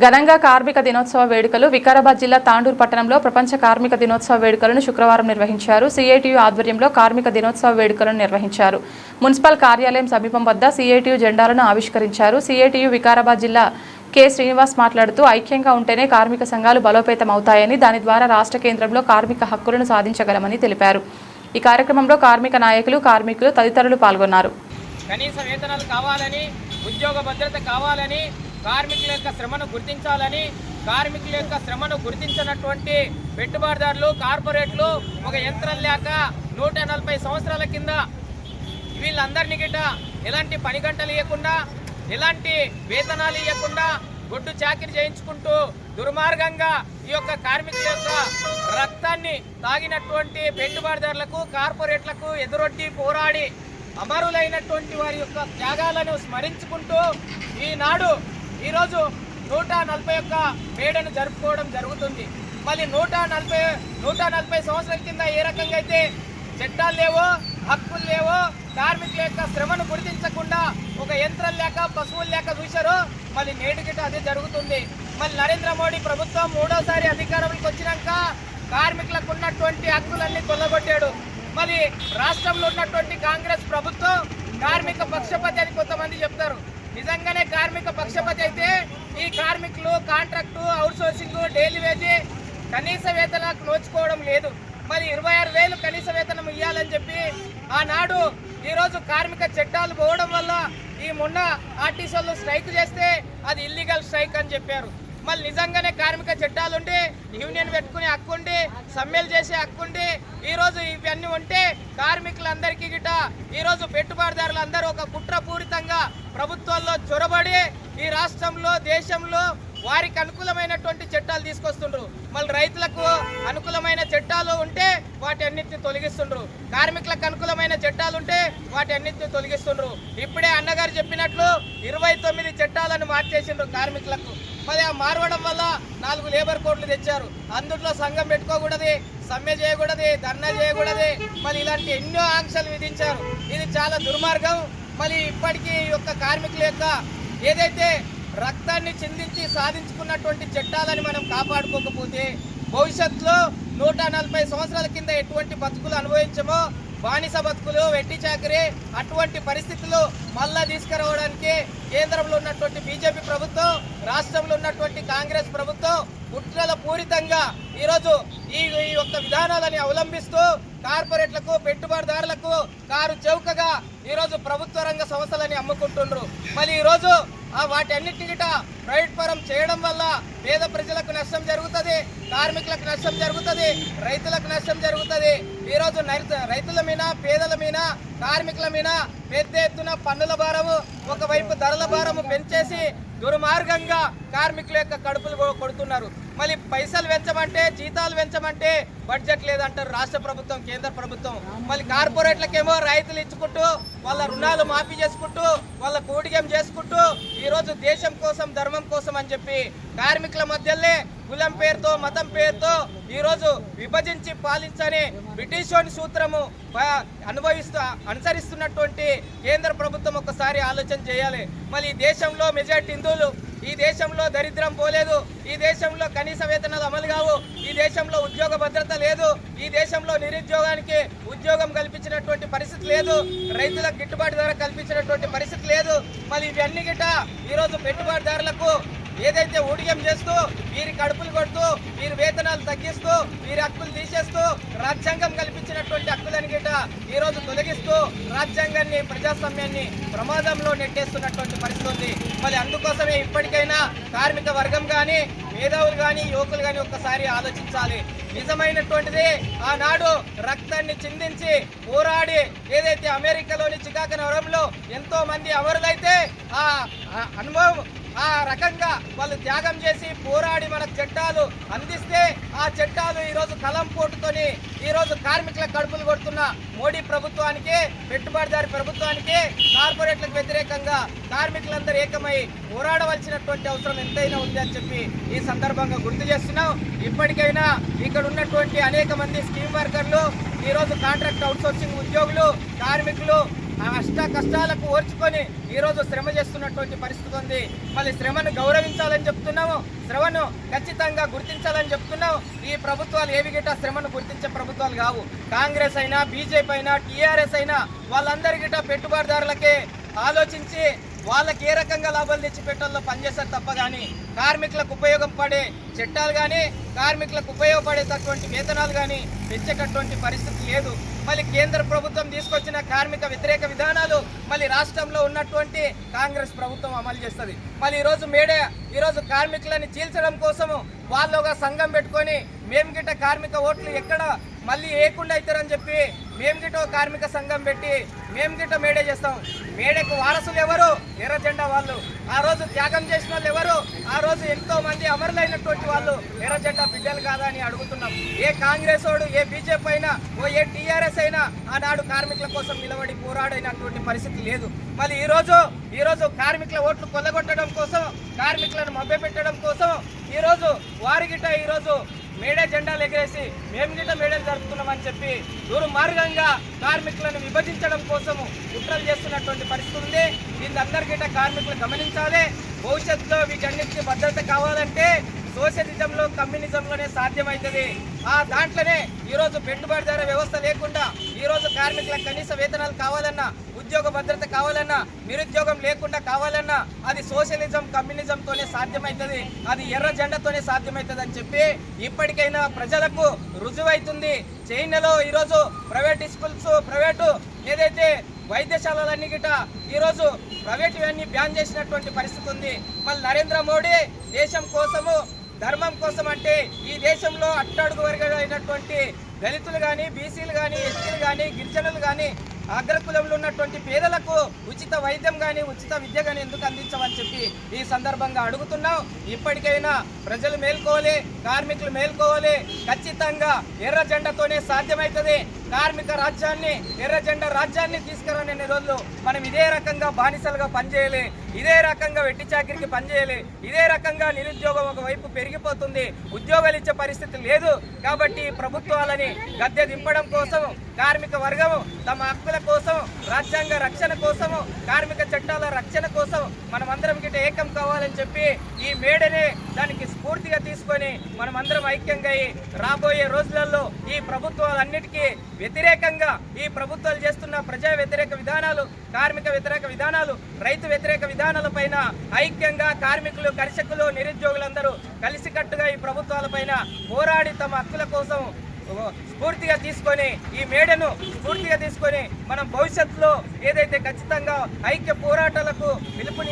ఘనంగా కార్మిక దినోత్సవ వేడుకలు వికారాబాద్ జిల్లా తాండూరు పట్టణంలో ప్రపంచ కార్మిక దినోత్సవ వేడుకలను శుక్రవారం నిర్వహించారు. సిఐటియు ఆధ్వర్యంలో కార్మిక దినోత్సవ వేడుకలను నిర్వహించారు. మున్సిపల్ కార్యాలయం సమీపం వద్ద సిఐటియు జెండాలను ఆవిష్కరించారు. సిఐటియు వికారాబాద్ జిల్లా కె శ్రీనివాస్ మాట్లాడుతూ ఐక్యంగా ఉంటేనే కార్మిక సంఘాలు బలోపేతం అవుతాయని, దాని ద్వారా రాష్ట్ర కేంద్రంలో కార్మిక హక్కులను సాధించగలమని తెలిపారు. ఈ కార్యక్రమంలో కార్మిక నాయకులు, కార్మికులు తదితరులు పాల్గొన్నారు. కనీస వేతనాలు కావాలని, ఉద్యోగ భద్రత కావాలని, కార్మికుల యొక్క శ్రమను గుర్తించాలని, కార్మికుల యొక్క శ్రమను గుర్తించినటువంటి పెట్టుబడిదారులు, కార్పొరేట్లు ఒక యంత్రం లేక 140 సంవత్సరాల కింద వీళ్ళందరినీ గిట్ట ఎలాంటి పని గంటలు ఇవ్వకుండా, ఎలాంటి వేతనాలు ఇవ్వకుండా గొడ్డు చాకిరి చేయించుకుంటూ దుర్మార్గంగా ఈ యొక్క కార్మికుల యొక్క రక్తాన్ని తాగినటువంటి పెట్టుబడిదారులకు, కార్పొరేట్లకు ఎదురొడ్డి పోరాడి అమరులైనటువంటి వారి యొక్క త్యాగాలను స్మరించుకుంటూ ఈరోజు 141 మేడను జరుపుకోవడం జరుగుతుంది. మళ్ళీ 140 సంవత్సరాల కింద ఏ రకంగా అయితే చట్టాలు లేవో, హక్కులు లేవో, కార్మికుల యొక్క శ్రమను గుర్తించకుండా ఒక యంత్రం లేక, పశువులు లేక చూశారో, మళ్ళీ నేటికిట అదే జరుగుతుంది. మళ్ళీ నరేంద్ర మోడీ ప్రభుత్వం 3వసారి అధికారంలోకి వచ్చినాక కార్మికులకు ఉన్నటువంటి హక్కులన్నీ కొల్లగొట్టాడు. మరి రాష్ట్రంలో ఉన్నటువంటి కాంగ్రెస్ ప్రభుత్వం కార్మిక పక్షపాతి అని కొంతమంది చెప్తారు. నిజంగానే కార్మిక పక్షపాతి అయితే ఈ కార్మికులు కాంట్రాక్టు, అవుట్సోర్సింగ్, డైలీ వేజీ, కనీస వేతనాలకు నోచుకోవడం లేదు. మరి 26,000 కనీస వేతనం ఇవ్వాలని చెప్పి ఆనాడు ఈరోజు కార్మిక చట్టాలు పోవడం వల్ల ఈ మొన్న ఆర్టీసీలు స్ట్రైక్ చేస్తే అది ఇల్లీగల్ స్ట్రైక్ అని చెప్పారు. మళ్ళీ నిజంగానే కార్మిక చట్టాలుండి, యూనియన్ పెట్టుకునే హక్కుండి, సమ్మెలు చేసే హక్కుండి, ఈరోజు ఇవన్నీ ఉంటే కార్మికులందరికీ గిట ఈరోజు పెట్టుబడిదారులందరూ ఒక కుట్రపూరితంగా ప్రభుత్వాల్లో చొరబడి ఈ రాష్ట్రంలో, దేశంలో వారికి అనుకూలమైనటువంటి చట్టాలు తీసుకొస్తుండ్రు. మళ్ళీ రైతులకు అనుకూలమైన చట్టాలు ఉంటే వాటి అన్నిటిని తొలగిస్తుండ్రు, కార్మికులకు అనుకూలమైన చట్టాలు ఉంటే వాటి అన్నిటిని తొలగిస్తుండ్రు. ఇప్పుడే అన్నగారు చెప్పినట్లు 29 చట్టాలను మార్చేసిండ్రు కార్మికులకు. మరి ఆ మారవడం వల్ల 4 లేబర్ కోడ్లు తెచ్చారు. అందులో సంఘం పెట్టుకోకూడదు, సమ్మె చేయకూడదు, ధర్నా చేయకూడదు, మళ్ళీ ఇలాంటి ఎన్నో ఆంక్షలు విధించారు. ఇది చాలా దుర్మార్గం. మళ్ళీ ఇప్పటికీ ఈ యొక్క కార్మికుల యొక్క ఏదైతే రక్తాన్ని చిందించి సాధించుకున్నటువంటి చట్టాలని మనం కాపాడుకోకపోతే భవిష్యత్తులో 140 సంవత్సరాల కింద ఎటువంటి బతుకులు అనుభవించమో, బానిస బతుకులు, వెట్టి చాకరీ, అటువంటి పరిస్థితులు మళ్ళా తీసుకురావడానికి కేంద్రంలో ఉన్నటువంటి బీజేపీ ప్రభుత్వం, రాష్ట్రంలో ఉన్నటువంటి కాంగ్రెస్ ప్రభుత్వం కుట్రల పూరితంగా ఈరోజు ఈ యొక్క విధానాలని అవలంబిస్తూ కార్పొరేట్లకు, పెట్టుబడిదారులకు కారు చౌకగా ఈరోజు ప్రభుత్వ రంగ సంస్థలని అమ్ముకుంటున్నారు. మళ్ళీ ఈరోజు వాటి అన్నిటికిట ప్రైవేట్ పరం చేయడం వల్ల పేద ప్రజలకు నష్టం జరుగుతుంది, కార్మికులకు నష్టం జరుగుతుంది, రైతులకు నష్టం జరుగుతుంది. ఈరోజు రైతుల మీద, పేదల మీద, కార్మికుల మీద పెద్ద ఎత్తున పన్నుల భారము, ఒకవైపు ధరల భారము పెంచేసి దుర్మార్గంగా కార్మికుల యొక్క కడుపులు కొడుతున్నారు. మళ్ళీ పైసలు పెంచమంటే, జీతాలు పెంచమంటే బడ్జెట్ లేదంటారు రాష్ట్ర ప్రభుత్వం, కేంద్ర ప్రభుత్వం. మళ్ళీ కార్పొరేట్లకేమో రైతులు ఇచ్చుకుంటూ, వాళ్ళ రుణాలు మాఫీ చేసుకుంటూ, వాళ్ళ కూడిగం చేసుకుంటూ ఈరోజు దేశం కోసం, ధర్మం కోసం అని చెప్పి కార్మికుల మధ్యలో కులం పేరుతో, మతం పేరుతో ఈరోజు విభజించి పాలించని బ్రిటిష్ సూత్రము అనుసరిస్తున్నటువంటి కేంద్ర ప్రభుత్వం ఒకసారి ఆలోచన చేయాలి. మళ్ళీ ఈ దేశంలో మెజారిటీ హిందువులు, ఈ దేశంలో దరిద్రం పోలేదు, ఈ దేశంలో కనీస వేతనాలు అమలు కావు, ఈ దేశంలో ఉద్యోగ భద్రత లేదు, ఈ దేశంలో నిరుద్యోగానికి ఉద్యోగం కల్పించినటువంటి పరిస్థితి లేదు, రైతులకు గిట్టుబాటు ధర కల్పించినటువంటి పరిస్థితి లేదు. మళ్ళీ ఇవన్నీ గిట్ట ఈరోజు పెట్టుబడిదారులకు ఏదైతే ఊడిగం చేస్తూ, వీరి కడుపులు కొడుతూ, వీరి వేతనాలు తగ్గిస్తూ, వీరి హక్కులు తీసేస్తూ, రాజ్యాంగం కల్పించినటువంటి హక్కులని గిట్ట ఈరోజు తొలగిస్తూ రాజ్యాంగాన్ని, ప్రజాస్వామ్యాన్ని ప్రమాదంలో నెట్టేస్తున్నటువంటి పరిస్థితి ఉంది. మరి అందుకోసమే ఇప్పటికైనా కార్మిక వర్గం కానీ, మేధావులు కానీ, యువకులు కానీ ఒక్కసారి ఆలోచించాలి. నిజమైనటువంటిది ఆనాడు రక్తాన్ని చిందించి పోరాడి ఏదైతే అమెరికాలోని చికాగో నగరంలో ఎంతో మంది అమరులైతే ఆ అనుభవం, ఆ రకంగా వాళ్ళు త్యాగం చేసి పోరాడి మనకు చట్టాలు అందిస్తే ఆ చట్టాలు ఈరోజు కలం పోటుకొని ఈరోజు కార్మికుల కడుపులు కొడుతున్న మోడీ ప్రభుత్వానికి, పెట్టుబడిదారి ప్రభుత్వానికి, కార్పొరేట్లకు వ్యతిరేకంగా కార్మికులందరూ ఏకమై పోరాడవలసినటువంటి అవసరం ఎంతైనా ఉంది అని చెప్పి ఈ సందర్భంగా గుర్తు చేస్తున్నాం. ఇప్పటికైనా ఇక్కడ ఉన్నటువంటి అనేక మంది స్కీమ్ వర్కర్లు, ఈరోజు కాంట్రాక్ట్ అవుట్సోర్సింగ్ ఉద్యోగులు, కార్మికులు ఆ కష్టాలకు ఓర్చుకొని ఈరోజు శ్రమ చేస్తున్నటువంటి పరిస్థితి ఉంది. మళ్ళీ శ్రమను గౌరవించాలని చెప్తున్నాము, శ్రమను ఖచ్చితంగా గుర్తించాలని చెప్తున్నాము. ఈ ప్రభుత్వాలు ఏవి గిట్ట శ్రమను గుర్తించే ప్రభుత్వాలు కావు. కాంగ్రెస్ అయినా, బీజేపీ అయినా, టీఆర్ఎస్ అయినా వాళ్ళందరి గిట్ట పెట్టుబడిదారులకే ఆలోచించి వాళ్ళకి ఏ రకంగా లాభాలు తెచ్చి పెట్టాలో పనిచేస్తారు తప్ప కానీ కార్మికులకు ఉపయోగం పడే చట్టాలు కానీ, కార్మికులకు ఉపయోగపడేటటువంటి వేతనాలు కానీ పెంచేటటువంటి పరిస్థితి లేదు. మళ్ళీ కేంద్ర ప్రభుత్వం తీసుకొచ్చిన కార్మిక వ్యతిరేక విధానాలు మళ్ళీ రాష్ట్రంలో ఉన్నటువంటి కాంగ్రెస్ ప్రభుత్వం అమలు చేస్తుంది. మళ్ళీ ఈరోజు కార్మికులని చీల్చడం కోసము వాళ్ళు ఒక సంఘం పెట్టుకొని మేము గిట్ట కార్మిక ఓట్లు ఎక్కడ మళ్ళీ వేయకుండా అవుతారని చెప్పి మేము గిట్ట కార్మిక సంఘం పెట్టి మేము గిట్ట మేడే చేస్తాం. మేడకు వారసులు ఎవరు? ఎర్ర జెండా వాళ్ళు. ఆ రోజు త్యాగం చేసిన వాళ్ళు ఎవరు? ఆ రోజు ఎంతో మంది అమరులైనటువంటి వాళ్ళు ఎర్ర జెండా బిడ్డలు కాదా అని అడుగుతున్నాం. ఏ కాంగ్రెస్ వాడు, ఏ బీజేపీ అయినా, ఏ టీఆర్ఎస్ అయినా ఆనాడు కార్మికుల కోసం నిలబడి పోరాడినటువంటి పరిస్థితి లేదు. మళ్ళీ ఈరోజు కార్మికుల ఓట్లు కొల్లగొట్టడం కోసం, కార్మికులను మభ్యపెట్టడం కోసం ఈరోజు వారి గిట్ట ఈరోజు మేడే జెండాలు ఎగరేసి మేము గిట్ట మేడలు జరుపుతున్నామని చెప్పి దుర్మార్గంగా కార్మికులను విభజించడం కోసము కుట్రలు చేస్తున్నటువంటి పరిస్థితి ఉంది. దీన్ని అందరికీ కార్మికులు గమనించాలి. భవిష్యత్తులో వీటన్నిటికీ భద్రత కావాలంటే సోషలిజంలో, కమ్యూనిజంలోనే సాధ్యమవుతుంది. ఆ దాంట్లోనే ఈరోజు పెట్టుబడిదారు వ్యవస్థ లేకుండా ఈరోజు కార్మికులకు కనీస వేతనాలు కావాలన్నా, ఉద్యోగ భద్రత కావాలన్నా, నిరుద్యోగం లేకుండా కావాలన్నా అది సోషలిజం, కమ్యూనిజంతోనే సాధ్యమవుతుంది. అది ఎర్ర జెండాతోనే సాధ్యమవుతుంది అని చెప్పి ఇప్పటికైనా ప్రజలకు రుజువైతుంది. చైనాలో ఈరోజు ప్రైవేట్ స్కూల్స్, ప్రైవేటు ఏదైతే వైద్యశాలలన్నీ గిట ఈరోజు ప్రైవేటువన్నీ బ్యాన్ చేసినటువంటి పరిస్థితి ఉంది. మళ్ళీ నరేంద్ర మోడీ దేశం కోసము, ధర్మం కోసం అంటే ఈ దేశంలో అట్టడుగు వర్గాలైనటువంటి దళితులు కానీ, బీసీలు కానీ, ఎస్టీలు కానీ, గిరిజనులు కానీ, అగ్రకులంలో ఉన్నటువంటి పేదలకు ఉచిత వైద్యం కానీ, ఉచిత విద్య కానీ ఎందుకు అందించమని చెప్పి ఈ సందర్భంగా అడుగుతున్నాం. ఇప్పటికైనా ప్రజలు మేల్కోవాలి, కార్మికులు మేల్కోవాలి. ఖచ్చితంగా ఎర్ర జెండాతోనే సాధ్యమవుతుంది. కార్మిక రాజ్యాన్ని, ఎర్ర జెండా రాజ్యాన్ని తీసుకురాని రోజులు మనం ఇదే రకంగా బానిసలుగా పనిచేయాలి, ఇదే రకంగా వెట్టి చాకిరికి పనిచేయాలి, ఇదే రకంగా నిరుద్యోగం ఒకవైపు పెరిగిపోతుంది, ఉద్యోగాలు ఇచ్చే పరిస్థితి లేదు. కాబట్టి ప్రభుత్వాలని గద్దె దింపడం కోసం, కార్మిక వర్గం తమ హక్కుల కోసం, రాజ్యాంగ రక్షణ కోసము, కార్మిక చట్టాల రక్షణ కోసం మనమందరం గిట్ట ఏకం కావాలని చెప్పి ఈ మేడనే దానికి స్ఫూర్తిగా తీసుకొని మనమందరం ఐక్యంగా రాబోయే రోజులలో ఈ ప్రభుత్వాలన్నిటికీ వ్యతిరేకంగా, ఈ ప్రభుత్వాలు చేస్తున్న ప్రజా వ్యతిరేక విధానాలు, కార్మిక వ్యతిరేక విధానాలు, రైతు వ్యతిరేక విధానాలపైన ఐక్యంగా కార్మికులు, కర్షకులు, నిరుద్యోగులందరూ కలిసికట్టుగా ఈ ప్రభుత్వాలపైన పోరాడి తమ హక్కుల కోసం స్ఫూర్తిగా తీసుకొని, ఈ మేడను స్ఫూర్తిగా తీసుకొని మనం భవిష్యత్తులో ఏదైతే ఖచ్చితంగా ఐక్య పోరాటాలకు పిలుపుని